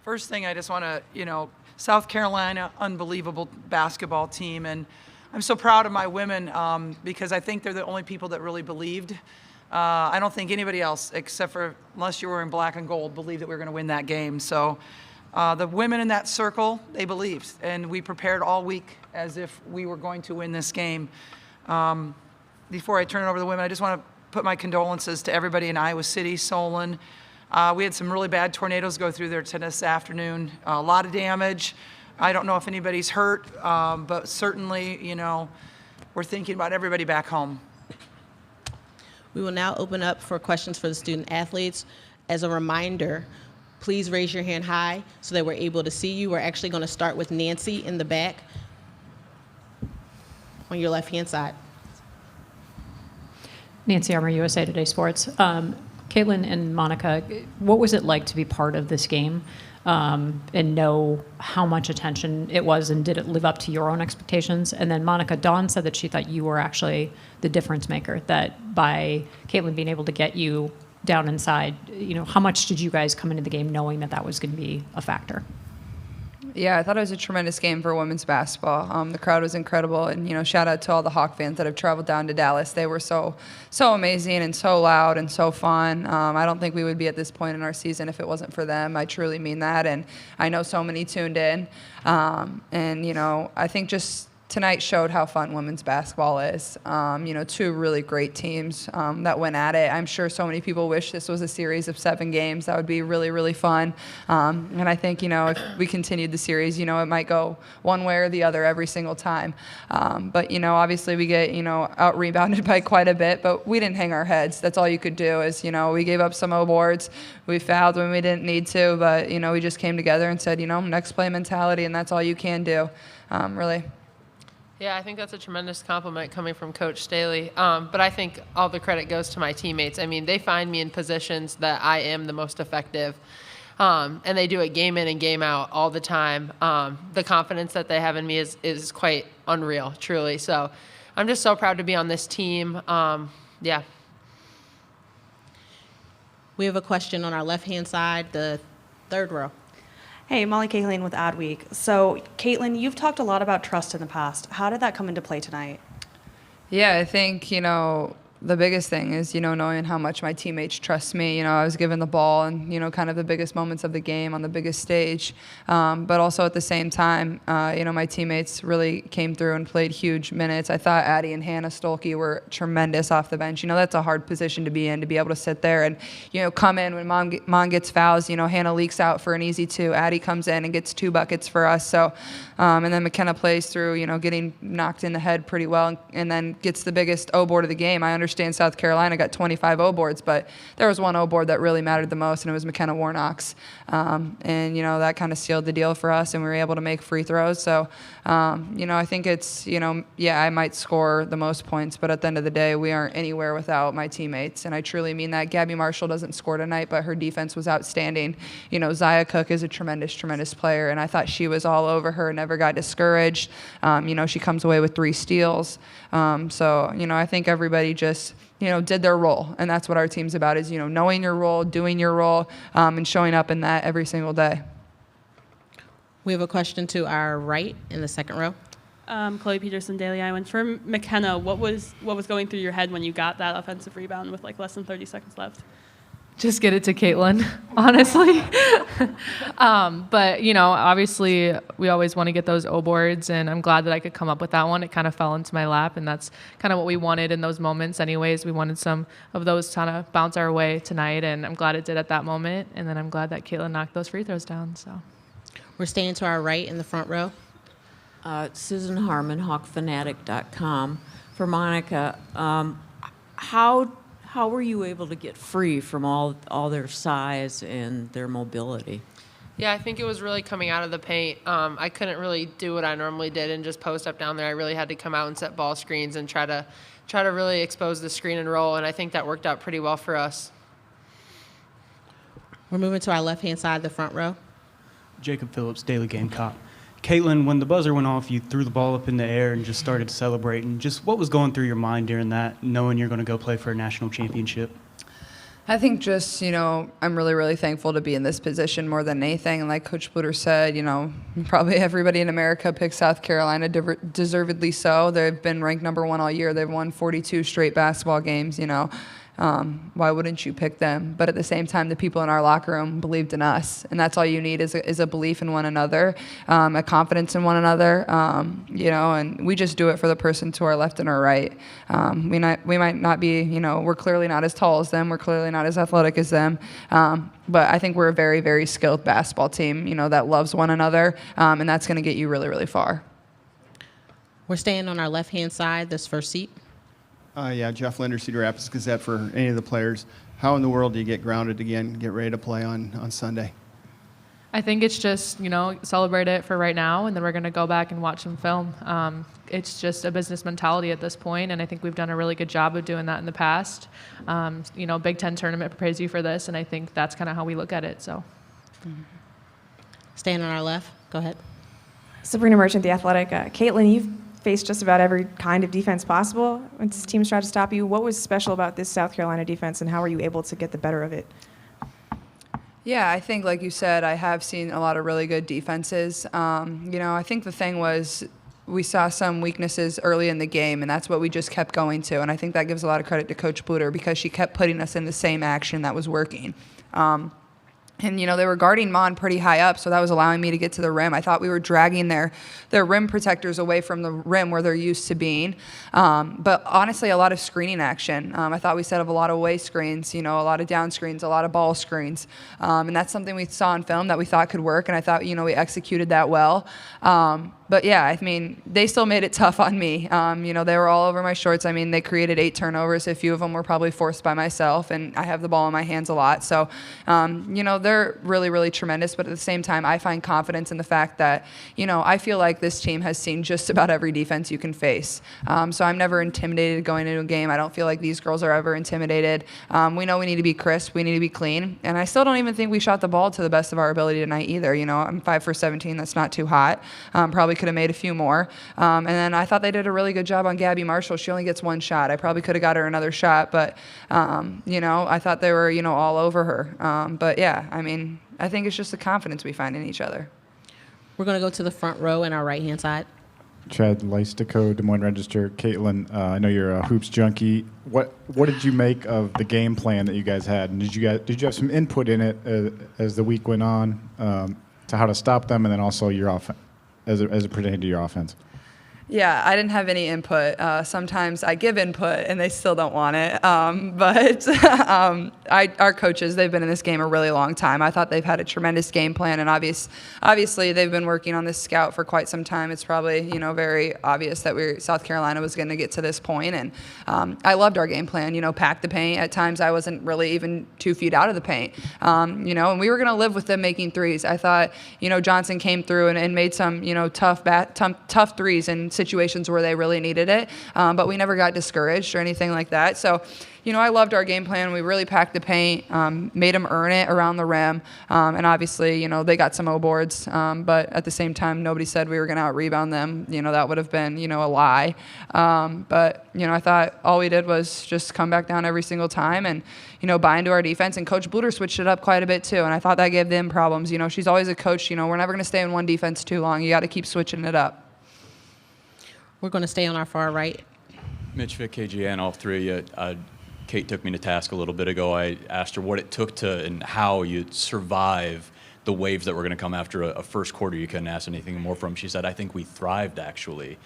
First thing, I just want to, South Carolina, unbelievable basketball team. And I'm so proud of my women because I think they're the only people that really believed. I don't think anybody else, except for unless you were in black and gold, believed that we were going to win that game. So the women in that circle, they believed. And we prepared all week as if we were going to win this game. Before I turn it over to the women, I just want to put my condolences to everybody in Iowa City, Solon. We had some really bad tornadoes go through there this afternoon. A lot of damage. I don't know if anybody's hurt, but certainly, we're thinking about everybody back home. We will now open up for questions for the student athletes. As a reminder, please raise your hand high so that we're able to see you. We're actually going to start with Nancy in the back on your left-hand side. Nancy Armour, USA Today Sports. Caitlin and Monica, what was it like to be part of this game and know how much attention it was, and did it live up to your own expectations? And then Monica, Dawn said that she thought you were actually the difference maker, that by Caitlin being able to get you down inside, how much did you guys come into the game knowing that was going to be a factor? Yeah, I thought it was a tremendous game for women's basketball. The crowd was incredible, and shout out to all the Hawk fans that have traveled down to Dallas. They were so amazing and so loud and so fun. I don't think we would be at this point in our season if it wasn't for them. I truly mean that, and I know so many tuned in. I think just tonight showed how fun women's basketball is. Two really great teams that went at it. I'm sure so many people wish this was a series of 7 games. That would be really, really fun. And I think, if we continued the series, it might go one way or the other every single time. But obviously we get, out-rebounded by quite a bit, but we didn't hang our heads. That's all you could do is, we gave up some boards. We fouled when we didn't need to, but, we just came together and said, next play mentality, and that's all you can do, really. Yeah, I think that's a tremendous compliment coming from Coach Staley. But I think all the credit goes to my teammates. I mean, they find me in positions that I am the most effective. And they do it game in and game out all the time. The confidence that they have in me is quite unreal, truly. So I'm just so proud to be on this team. Yeah. We have a question on our left-hand side, the third row. Hey, Molly Kahlin with Adweek. So, Caitlin, you've talked a lot about trust in the past. How did that come into play tonight? Yeah, I think, the biggest thing is, knowing how much my teammates trust me. I was given the ball and, kind of the biggest moments of the game on the biggest stage. But also at the same time, my teammates really came through and played huge minutes. I thought Addie and Hannah Stolke were tremendous off the bench. That's a hard position to be in, to be able to sit there and, come in when Mom gets fouls. Hannah leaks out for an easy 2. Addie comes in and gets 2 buckets for us. So, and then McKenna plays through, getting knocked in the head pretty well and then gets the biggest O board of the game. I understand South Carolina got 25 O boards, but there was one O board that really mattered the most, and it was McKenna Warnock's. And, that kind of sealed the deal for us, and we were able to make free throws. So, I think it's, I might score the most points, but at the end of the day, we aren't anywhere without my teammates, and I truly mean that. Gabby Marshall doesn't score tonight, but her defense was outstanding. Zaya Cook is a tremendous, tremendous player, and I thought she was all over her, never got discouraged. She comes away with 3 steals. I think everybody just, did their role. And that's what our team's about is, knowing your role, doing your role, and showing up in that every single day. We have a question to our right in the second row. Chloe Peterson, Daily Iowan. For McKenna, what was going through your head when you got that offensive rebound with less than 30 seconds left? Just get it to Caitlin, honestly. But, obviously we always want to get those O boards, and I'm glad that I could come up with that one. It kind of fell into my lap, and that's kind of what we wanted in those moments anyways. We wanted some of those kind of bounce our way tonight, and I'm glad it did at that moment. And then I'm glad that Caitlin knocked those free throws down. So we're staying to our right in the front row. Susan Harmon, HawkFanatic.com. For Monica, how were you able to get free from all their size and their mobility? Yeah, I think it was really coming out of the paint. I couldn't really do what I normally did and just post up down there. I really had to come out and set ball screens and try to really expose the screen and roll, and I think that worked out pretty well for us. We're moving to our left-hand side, the front row. Jacob Phillips, Daily Gamecock. Caitlin, when the buzzer went off, you threw the ball up in the air and just started celebrating. Just what was going through your mind during that, knowing you're going to go play for a national championship? I think just, I'm really, really thankful to be in this position more than anything. And like Coach Bluter said, probably everybody in America picks South Carolina, deservedly so. They've been ranked #1 all year. They've won 42 straight basketball games, Why wouldn't you pick them? But at the same time, the people in our locker room believed in us. And that's all you need is a belief in one another, a confidence in one another, and we just do it for the person to our left and our right. We might not be, we're clearly not as tall as them. We're clearly not as athletic as them. But I think we're a very, very skilled basketball team, that loves one another. And that's going to get you really, really far. We're staying on our left-hand side, this first seat. Yeah, Jeff Linder, Cedar Rapids Gazette for any of the players. How in the world do you get grounded again, get ready to play on Sunday? I think it's just, celebrate it for right now, and then we're going to go back and watch some film. It's just a business mentality at this point, and I think we've done a really good job of doing that in the past. Big Ten tournament prepares you for this, and I think that's kind of how we look at it. So, Staying on our left, go ahead. Sabrina Merchant, The Athletic. Caitlin, you've faced just about every kind of defense possible when teams tried to stop you. What was special about this South Carolina defense, and how were you able to get the better of it? Yeah, I think, like you said, I have seen a lot of really good defenses. I think the thing was we saw some weaknesses early in the game, and that's what we just kept going to. And I think that gives a lot of credit to Coach Bluter because she kept putting us in the same action that was working. And, they were guarding Mon pretty high up, so that was allowing me to get to the rim. I thought we were dragging their rim protectors away from the rim where they're used to being. But honestly, a lot of screening action. I thought we set up a lot of away screens, a lot of down screens, a lot of ball screens. And that's something we saw in film that we thought could work, and I thought, we executed that well. But yeah, they still made it tough on me. They were all over my shorts. They created 8 turnovers. A few of them were probably forced by myself, and I have the ball in my hands a lot. So, they're really, really tremendous. But at the same time, I find confidence in the fact that, I feel like this team has seen just about every defense you can face. So I'm never intimidated going into a game. I don't feel like these girls are ever intimidated. We know we need to be crisp. We need to be clean. And I still don't even think we shot the ball to the best of our ability tonight either. I'm 5 for 17. That's not too hot. Probably could have made a few more. And then I thought they did a really good job on Gabby Marshall. She only gets 1 shot. I probably could have got her another shot, but, I thought they were, all over her. But yeah, I think it's just the confidence we find in each other. We're going to go to the front row and our right-hand side. Chad Leistico, Des Moines Register. Caitlin, I know you're a hoops junkie. What did you make of the game plan that you guys had? And did you have some input in it as the week went on to how to stop them, and then also your offense as it pertained to your offense? Yeah, I didn't have any input. Sometimes I give input and they still don't want it. But our coaches, they've been in this game a really long time. I thought they've had a tremendous game plan, and obviously they've been working on this scout for quite some time. It's probably very obvious that South Carolina was going to get to this point, and I loved our game plan. Pack the paint. At times I wasn't really even 2 feet out of the paint. And we were going to live with them making threes. I thought Johnson came through and made some tough threes and situations where they really needed it, but we never got discouraged or anything like that. So, I loved our game plan. We really packed the paint, made them earn it around the rim, and obviously, they got some O boards, but at the same time, nobody said we were going to out-rebound them. That would have been, a lie. But, I thought all we did was just come back down every single time and, buy into our defense. And Coach Bluter switched it up quite a bit, too, and I thought that gave them problems. She's always a coach. We're never going to stay in one defense too long. You got to keep switching it up. We're going to stay on our far right. Mitch Vick, KGN, all 3. Kate took me to task a little bit ago. I asked her what it took to and how you'd survive the waves that were going to come after a first quarter you couldn't ask anything more from. She said, I think we thrived, actually.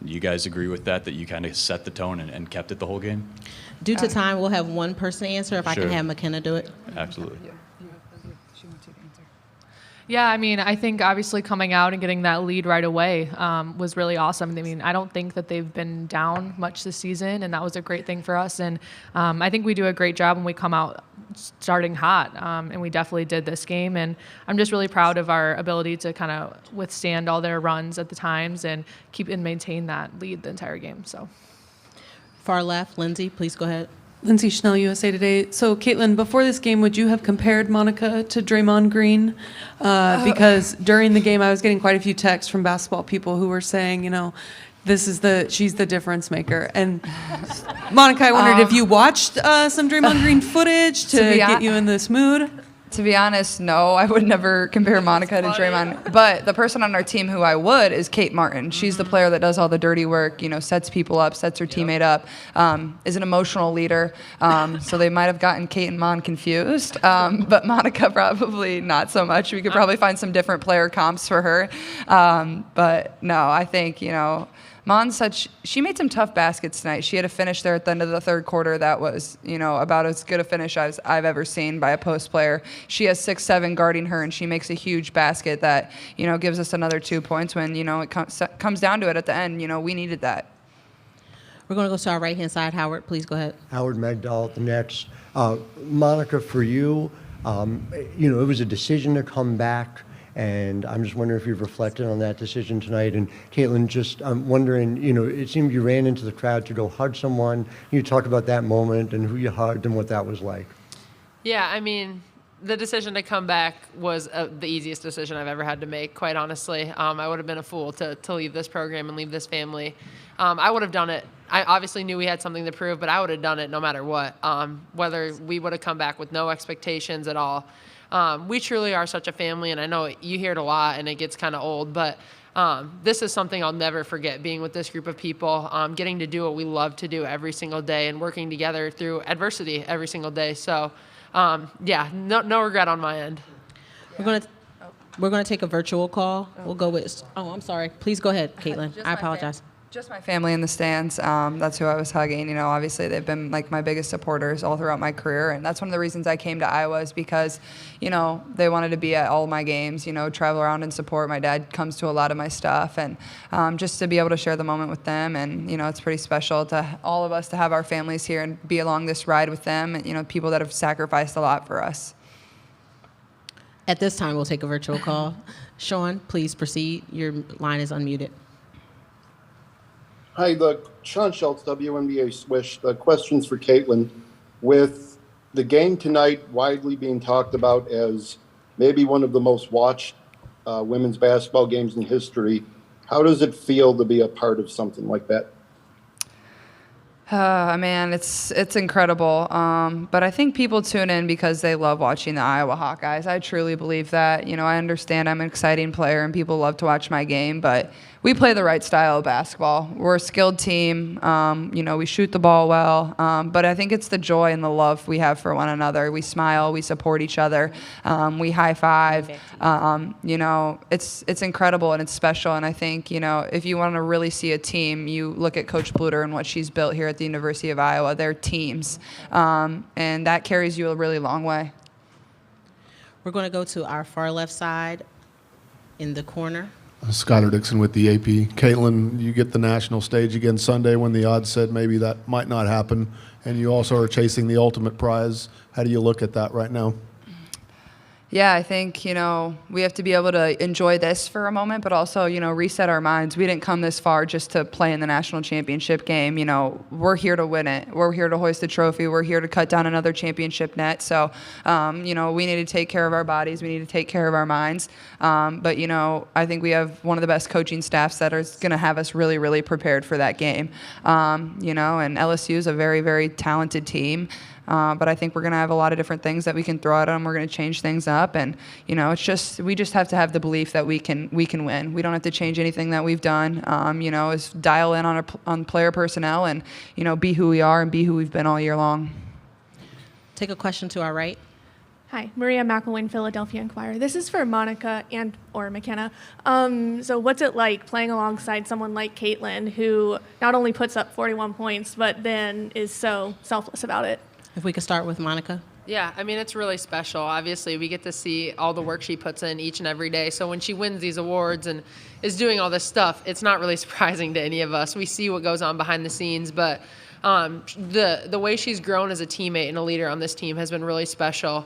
You guys agree with that you kind of set the tone and kept it the whole game? Due to time, we'll have one person answer. If I Sure. can have McKenna do it. Absolutely. Yeah, I think obviously coming out and getting that lead right away was really awesome. I don't think that they've been down much this season, and that was a great thing for us. And I think we do a great job when we come out starting hot, and we definitely did this game. And I'm just really proud of our ability to kind of withstand all their runs at the times and keep and maintain that lead the entire game. So, far left, Lindsay, please go ahead. Lindsay Schnell, USA Today. So, Caitlin, before this game, would you have compared Monica to Draymond Green? Because during the game, I was getting quite a few texts from basketball people who were saying, she's the difference maker. And Monica, I wondered if you watched some Draymond Green footage to get you in this mood. To be honest, no, I would never compare Monica to Draymond. But the person on our team who I would is Kate Martin. She's the player that does all the dirty work, sets people up, sets her teammate up, is an emotional leader. So they might have gotten Kate and Mon confused. But Monica probably not so much. We could probably find some different player comps for her. But no, I think, Mon said she made some tough baskets tonight. She had a finish there at the end of the third quarter that was, about as good a finish as I've ever seen by a post player. She has 6'7" guarding her, and she makes a huge basket that, gives us another 2 points when, it comes down to it at the end. We needed that. We're going to go to our right-hand side. Howard, please go ahead. Howard Magdal at the Nets. Monica, for you, it was a decision to come back. And I'm just wondering if you've reflected on that decision tonight. And Caitlin, I'm wondering, it seemed you ran into the crowd to go hug someone. You talk about that moment and who you hugged and what that was like. Yeah, I mean, the decision to come back was the easiest decision I've ever had to make, quite honestly. I would have been a fool to leave this program and leave this family. I would have done it. I obviously knew we had something to prove, but I would have done it no matter what, whether we would have come back with no expectations at all. We truly are such a family, and I know you hear it a lot, and it gets kind of old, but this is something I'll never forget, being with this group of people, getting to do what we love to do every single day and working together through adversity every single day. So, no regret on my end. We're going to take a virtual call. We'll go with, I'm sorry. Please go ahead, Caitlin. I apologize. Just my family in the stands. That's who I was hugging. Obviously they've been like my biggest supporters all throughout my career, and that's one of the reasons I came to Iowa is because, they wanted to be at all my games. Travel around and support. My dad comes to a lot of my stuff, and just to be able to share the moment with them, and it's pretty special to all of us to have our families here and be along this ride with them, and people that have sacrificed a lot for us. At this time, we'll take a virtual call. Sean, please proceed. Your line is unmuted. Hi, Sean Schultz, WNBA Swish. The question's for Caitlin. With the game tonight widely being talked about as maybe one of the most watched women's basketball games in history, how does it feel to be a part of something like that? Man, it's incredible. But I think people tune in because they love watching the Iowa Hawkeyes. I truly believe that. I understand I'm an exciting player and people love to watch my game, but we play the right style of basketball. We're a skilled team. We shoot the ball well. But I think it's the joy and the love we have for one another. We smile. We support each other. We high five. It's incredible and it's special. And I think, if you want to really see a team, you look at Coach Bluter and what she's built here at the University of Iowa. They're teams. And that carries you a really long way. We're going to go to our far left side in the corner. Skylar Dixon with the AP. Caitlin, you get the national stage again Sunday when the odds said maybe that might not happen, and you also are chasing the ultimate prize. How do you look at that right now? Yeah, I think, we have to be able to enjoy this for a moment, but also, reset our minds. We didn't come this far just to play in the national championship game. We're here to win it. We're here to hoist the trophy. We're here to cut down another championship net. So, we need to take care of our bodies. We need to take care of our minds. But, I think we have one of the best coaching staffs that is going to have us really, really prepared for that game. And LSU is a very, very talented team. But I think we're going to have a lot of different things that we can throw at them. We're going to change things up, and we just have to have the belief that we can win. We don't have to change anything that we've done. Is dial in on player personnel and be who we are and be who we've been all year long. Take a question to our right. Hi, Maria McElwain, Philadelphia Inquirer. This is for Monica or McKenna. So what's it like playing alongside someone like Caitlin, who not only puts up 41 points, but then is so selfless about it? If we could start with Monica. Yeah, I mean, it's really special. Obviously, we get to see all the work she puts in each and every day. So when she wins these awards and is doing all this stuff, it's not really surprising to any of us. We see what goes on behind the scenes, but the way she's grown as a teammate and a leader on this team has been really special.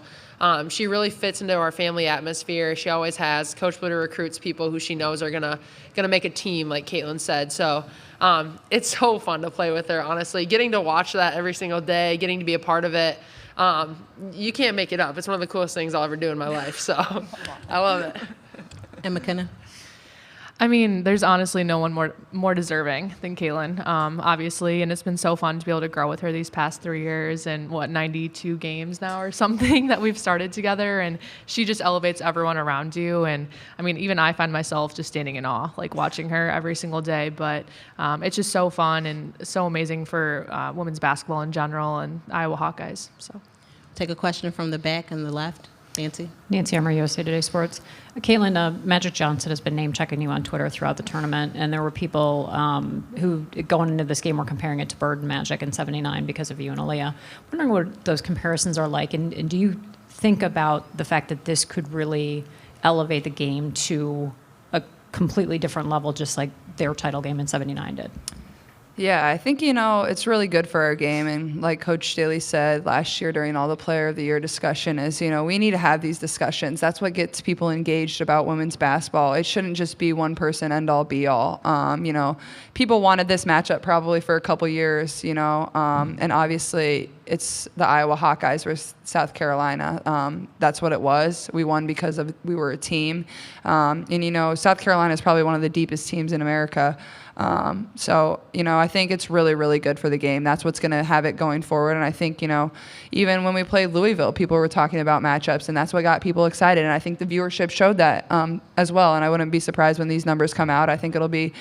She really fits into our family atmosphere. She always has. Coach Bluter recruits people who she knows are gonna make a team, like Caitlin said. So it's so fun to play with her, honestly. Getting to watch that every single day, getting to be a part of it, you can't make it up. It's one of the coolest things I'll ever do in my life. So I love it. And McKenna? I mean, there's honestly no one more deserving than Caitlin, obviously, and it's been so fun to be able to grow with her these past 3 years and 92 games now or something that we've started together, and she just elevates everyone around you. And I mean, even I find myself just standing in awe, like watching her every single day. But it's just so fun and so amazing for women's basketball in general and Iowa Hawkeyes. So, take a question from the back and the left. Nancy? Nancy Emmer, USA Today Sports. Caitlin, Magic Johnson has been name-checking you on Twitter throughout the tournament, and there were people who, going into this game, were comparing it to Bird and Magic in '79 because of you and Aaliyah. I'm wondering what those comparisons are like, and do you think about the fact that this could really elevate the game to a completely different level, just like their title game in '79 did? Yeah, I think, it's really good for our game. And like Coach Staley said last year during all the Player of the Year discussion is, we need to have these discussions. That's what gets people engaged about women's basketball. It shouldn't just be one person end all be all. People wanted this matchup probably for a couple years, and obviously it's the Iowa Hawkeyes versus South Carolina. That's what it was. We won because we were a team. South Carolina is probably one of the deepest teams in America. I think it's really, really good for the game. That's what's going to have it going forward. And I think, even when we played Louisville, people were talking about matchups, and that's what got people excited. And I think the viewership showed that as well. And I wouldn't be surprised when these numbers come out. I think it'll be,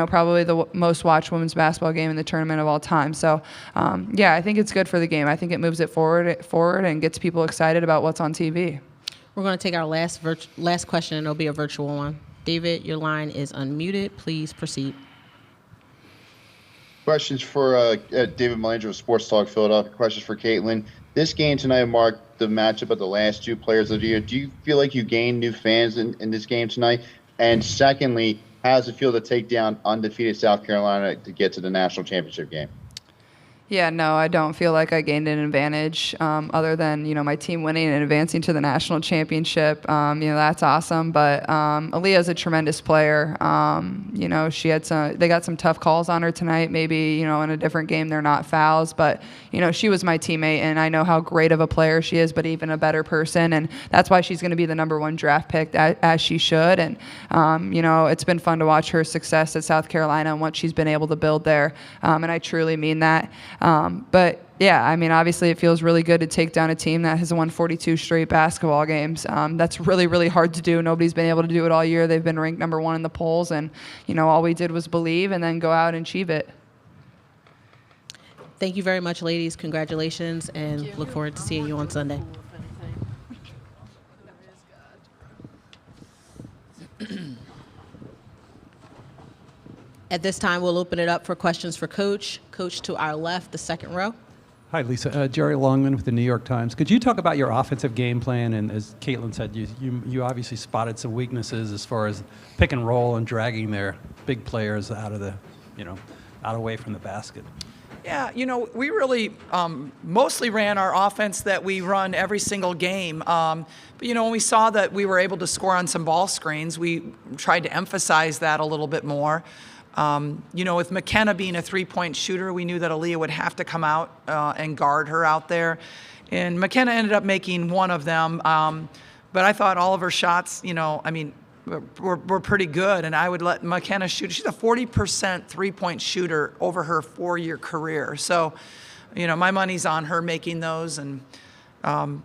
probably the most watched women's basketball game in the tournament of all time. So, I think it's good for the game. I think it moves it forward and gets people excited about what's on TV. We're going to take our last question, and it'll be a virtual one. David, your line is unmuted. Please proceed. Questions for David Melanger of Sports Talk Philadelphia. Questions for Caitlin. This game tonight marked the matchup of the last two players of the year. Do you feel like you gained new fans in this game tonight? And secondly, how does it feel to take down undefeated South Carolina to get to the national championship game? Yeah, no, I don't feel like I gained an advantage other than, my team winning and advancing to the national championship. That's awesome. But Aaliyah's a tremendous player. They got some tough calls on her tonight. Maybe, in a different game, they're not fouls. But, she was my teammate, and I know how great of a player she is, but even a better person. And that's why she's going to be the #1 draft pick, as she should. And, it's been fun to watch her success at South Carolina and what she's been able to build there. And I truly mean that. But yeah, I mean, obviously it feels really good to take down a team that has won 42 straight basketball games. That's really, really hard to do. Nobody's been able to do it all year. They've been ranked #1 in the polls, and, all we did was believe and then go out and achieve it. Thank you very much, ladies. Congratulations, and look forward to seeing you on Sunday. At this time, we'll open it up for questions for Coach. Coach to our left, the second row. Hi, Lisa. Jerry Longman with the New York Times. Could you talk about your offensive game plan? And as Caitlin said, you obviously spotted some weaknesses as far as pick and roll and dragging their big players out of away from the basket. Yeah, we really mostly ran our offense that we run every single game. But, when we saw that we were able to score on some ball screens, we tried to emphasize that a little bit more. With McKenna being a three-point shooter, we knew that Aaliyah would have to come out and guard her out there. And McKenna ended up making one of them. But I thought all of her shots, were pretty good. And I would let McKenna shoot. She's a 40% three-point shooter over her 4-year career. So, my money's on her making those. And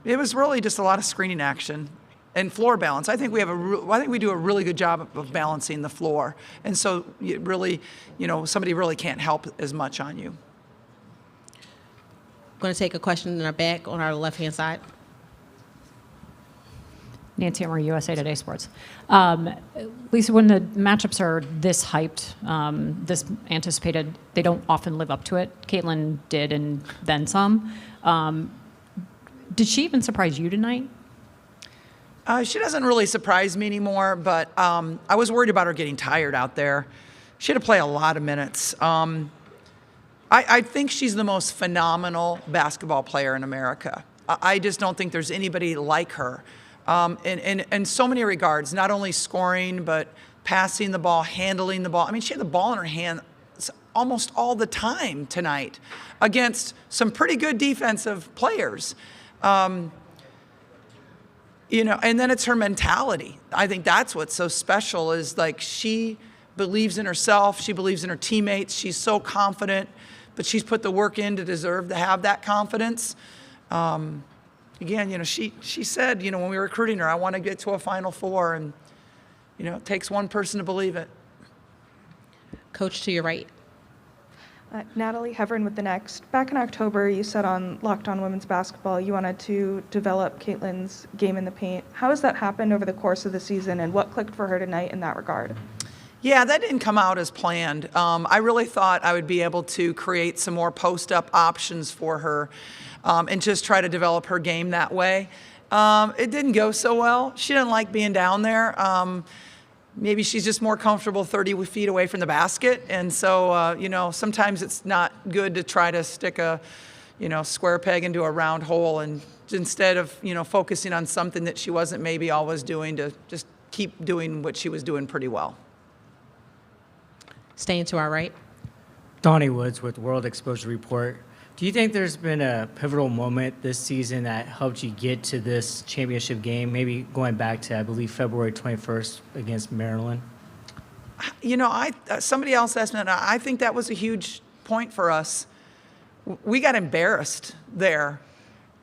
it was really just a lot of screening action. And floor balance. I think we do a really good job of balancing the floor. And so it really, somebody really can't help as much on you. I'm going to take a question in our back on our left-hand side. Nancy Emmer, USA Today Sports. Lisa, when the matchups are this hyped, this anticipated, they don't often live up to it. Caitlin did, and then some. Did she even surprise you tonight? She doesn't really surprise me anymore, but I was worried about her getting tired out there. She had to play a lot of minutes. I think she's the most phenomenal basketball player in America. I just don't think there's anybody like her in so many regards, not only scoring, but passing the ball, handling the ball. I mean, she had the ball in her hand almost all the time tonight against some pretty good defensive players. And then it's her mentality. I think that's what's so special is like she believes in herself. She believes in her teammates. She's so confident, but she's put the work in to deserve to have that confidence. Again, she said, when we were recruiting her, I want to get to a Final Four, and, it takes one person to believe it. Coach, to your right. Natalie Heverin with the Next. Back in October, you said on Locked On Women's Basketball you wanted to develop Caitlin's game in the paint. How has that happened over the course of the season, and what clicked for her tonight in that regard? Yeah, that didn't come out as planned. I really thought I would be able to create some more post-up options for her and just try to develop her game that way. It didn't go so well. She didn't like being down there. Maybe she's just more comfortable 30 feet away from the basket. And so, sometimes it's not good to try to stick a, square peg into a round hole, and instead of, focusing on something that she wasn't maybe always doing, to just keep doing what she was doing pretty well. Staying to our right. Donnie Woods with World Exposure Report. Do you think there's been a pivotal moment this season that helped you get to this championship game, maybe going back to, I believe, February 21st against Maryland? Somebody else asked me, and I think that was a huge point for us. We got embarrassed there.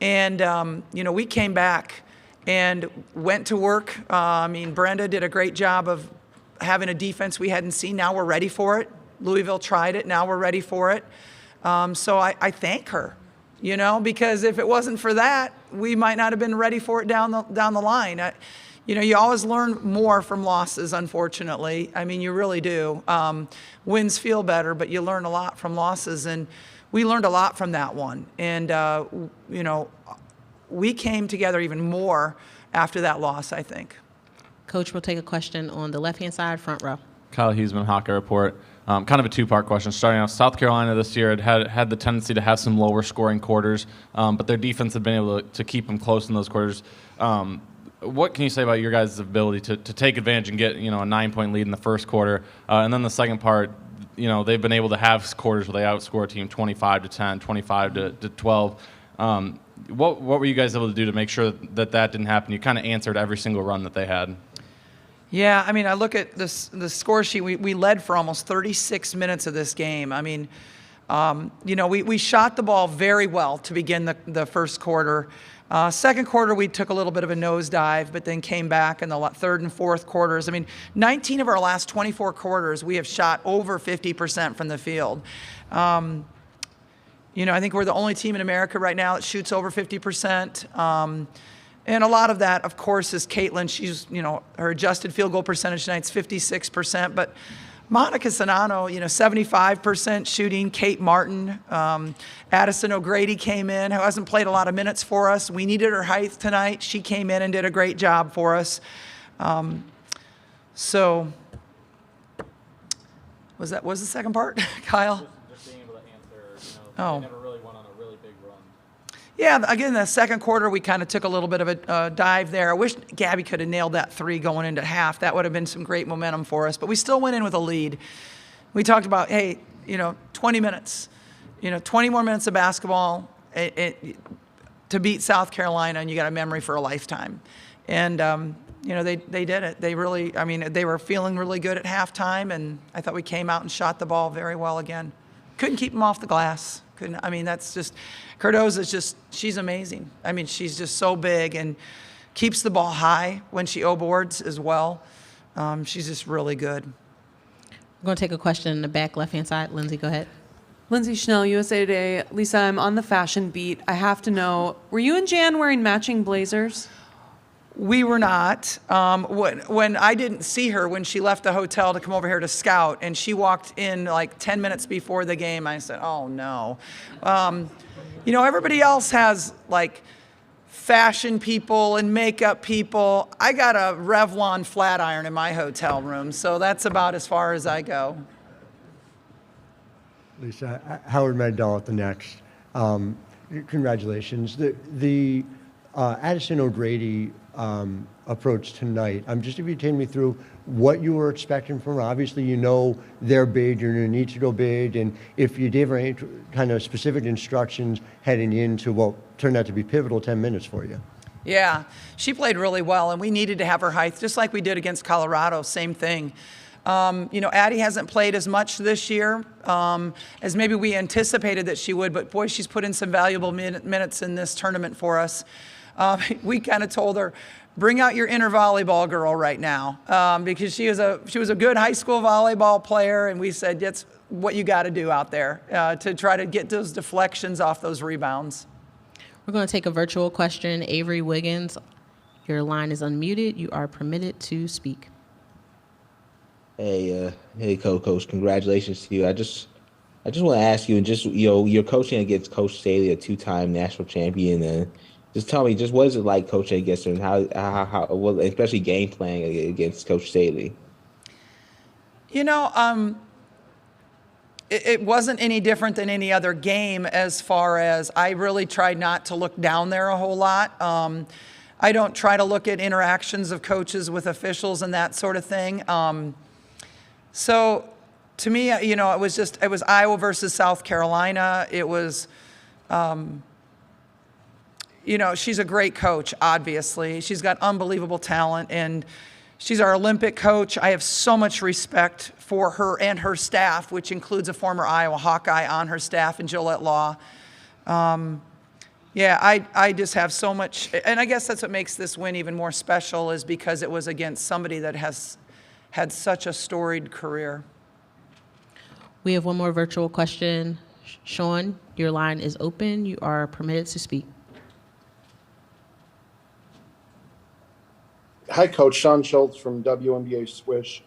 And, we came back and went to work. Brenda did a great job of having a defense we hadn't seen. Now we're ready for it. Louisville tried it. Now we're ready for it. So I thank her, because if it wasn't for that, we might not have been ready for it down the line. You always learn more from losses, unfortunately. You really do. Wins feel better, but you learn a lot from losses, and we learned a lot from that one. And, we came together even more after that loss, I think. Coach, we'll take a question on the left-hand side, front row. Kyle Huesman, Hawkeye Report. Kind of a two-part question. Starting off, South Carolina this year had the tendency to have some lower scoring quarters, but their defense had been able to keep them close in those quarters. What can you say about your guys' ability to take advantage and get a 9-point lead in the first quarter? And then the second part, they've been able to have quarters where they outscore a team 25-10, 25-12. What were you guys able to do to make sure that didn't happen? You kind of answered every single run that they had. Yeah, I look at the score sheet. We led for almost 36 minutes of this game. We shot the ball very well to begin the first quarter. Second quarter, we took a little bit of a nosedive, but then came back in the third and fourth quarters. 19 of our last 24 quarters, we have shot over 50% from the field. I think we're the only team in America right now that shoots over 50%. And a lot of that, of course, is Caitlin. She's, her adjusted field goal percentage tonight's 56%. But Monica Sanano, 75% shooting. Kate Martin, Addison O'Grady came in, who hasn't played a lot of minutes for us. We needed her height tonight. She came in and did a great job for us. So, was the second part, Kyle? Just being able to answer, Oh. They never really went on a really big run. Yeah, again, the second quarter, we kind of took a little bit of a dive there. I wish Gabby could have nailed that three going into half. That would have been some great momentum for us. But we still went in with a lead. We talked about, hey, 20 minutes, 20 more minutes of basketball to beat South Carolina, and you got a memory for a lifetime. And, they did it. They really, they were feeling really good at halftime, and I thought we came out and shot the ball very well again. Couldn't keep them off the glass. That's just, Cardoza's just, she's amazing. She's just so big and keeps the ball high when she O-boards as well. She's just really good. We're going to take a question in the back left-hand side. Lindsay, go ahead. Lindsay Schnell, USA Today. Lisa, I'm on the fashion beat. I have to know, were you and Jan wearing matching blazers? We were not. When I didn't see her when she left the hotel to come over here to scout, and she walked in like 10 minutes before the game, I said, oh no. Everybody else has like fashion people and makeup people. I got a Revlon flat iron in my hotel room, so that's about as far as I go. Lisa, Howard Magdal at the Next. Congratulations. The Addison O'Grady approach tonight. Just if you take me through what you were expecting from her. Obviously, they're big, you're going to need to go big, and if you gave her any kind of specific instructions heading into what turned out to be pivotal 10 minutes for you. Yeah, she played really well, and we needed to have her height, just like we did against Colorado, same thing. Addie hasn't played as much this year as maybe we anticipated that she would, but boy, she's put in some valuable minutes in this tournament for us. We kind of told her, bring out your inner volleyball girl right now, because she was a good high school volleyball player, and we said, that's what you got to do out there to try to get those deflections off those rebounds. We're going to take a virtual question. Avery Wiggins, your line is unmuted. You are permitted to speak. Hey, Coach. Congratulations to you. I just want to ask you, and just you're coaching against Coach Staley, a two-time national champion, and just tell me, just what is it like coaching against her, and how well, especially game playing against Coach Staley? It wasn't any different than any other game as far as I really tried not to look down there a whole lot. I don't try to look at interactions of coaches with officials and that sort of thing. So to me, it was Iowa versus South Carolina. It was, she's a great coach, obviously. She's got unbelievable talent, and she's our Olympic coach. I have so much respect for her and her staff, which includes a former Iowa Hawkeye on her staff and Gillette Law. I just have so much, and I guess that's what makes this win even more special, is because it was against somebody that has had such a storied career. We have one more virtual question. Sean, your line is open. You are permitted to speak. Hi, Coach. Sean Schultz from WNBA Swish.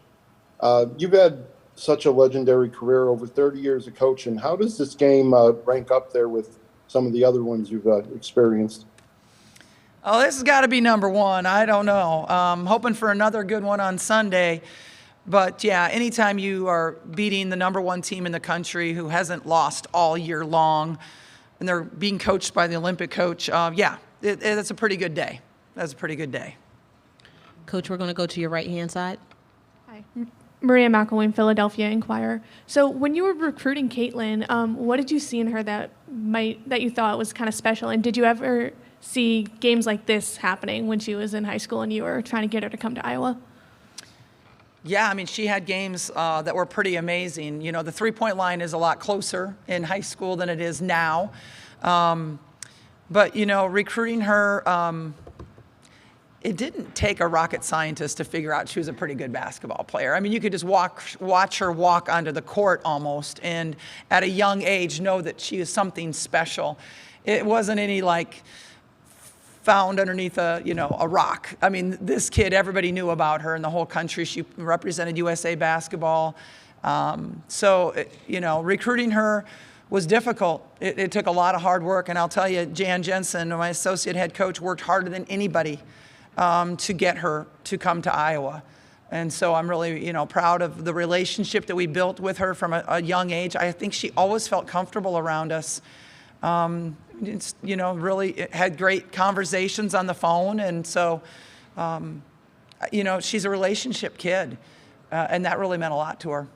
You've had such a legendary career, over 30 years of coaching. How does this game rank up there with some of the other ones you've experienced? Oh, this has got to be number one. I don't know. Hoping for another good one on Sunday. But, yeah, anytime you are beating the number one team in the country who hasn't lost all year long, and they're being coached by the Olympic coach, it's a pretty good day. That's a pretty good day. Coach, we're going to go to your right-hand side. Hi. Maria McElwain, Philadelphia Inquirer. So when you were recruiting Caitlin, what did you see in her that you thought was kind of special? And did you ever see games like this happening when she was in high school and you were trying to get her to come to Iowa? Yeah, I mean, she had games that were pretty amazing. The three-point line is a lot closer in high school than it is now. But recruiting her, it didn't take a rocket scientist to figure out she was a pretty good basketball player. I mean, you could just watch her walk onto the court almost, and at a young age know that she is something special. It wasn't any found underneath a rock. I mean, this kid, everybody knew about her in the whole country. She represented USA basketball. Recruiting her was difficult. It took a lot of hard work, and I'll tell you, Jan Jensen, my associate head coach, worked harder than anybody to get her to come to Iowa. And so I'm really, proud of the relationship that we built with her from a young age. I think she always felt comfortable around us. Really had great conversations on the phone. And so, she's a relationship kid. And that really meant a lot to her.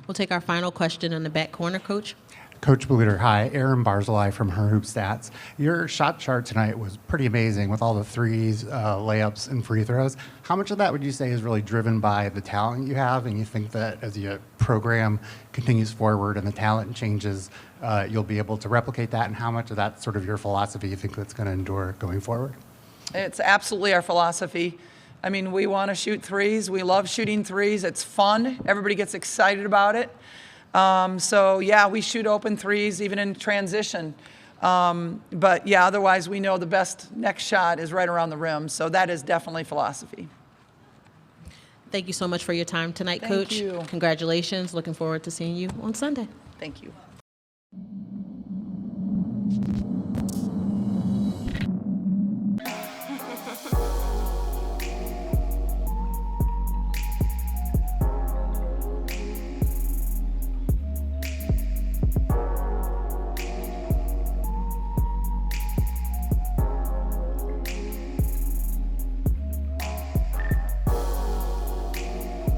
We'll take our final question in the back corner, Coach. Coach Bluter, hi. Aaron Barzilai from Her Hoop Stats. Your shot chart tonight was pretty amazing with all the threes, layups, and free throws. How much of that would you say is really driven by the talent you have, and you think that as your program continues forward and the talent changes, you'll be able to replicate that, and how much of that's sort of your philosophy you think that's going to endure going forward? It's absolutely our philosophy. I mean, we want to shoot threes. We love shooting threes. It's fun. Everybody gets excited about it. We shoot open threes even in transition. Otherwise we know the best next shot is right around the rim. So that is definitely philosophy. Thank you so much for your time tonight, Thank Coach. you. Congratulations. Looking forward to seeing you on Sunday. Thank you.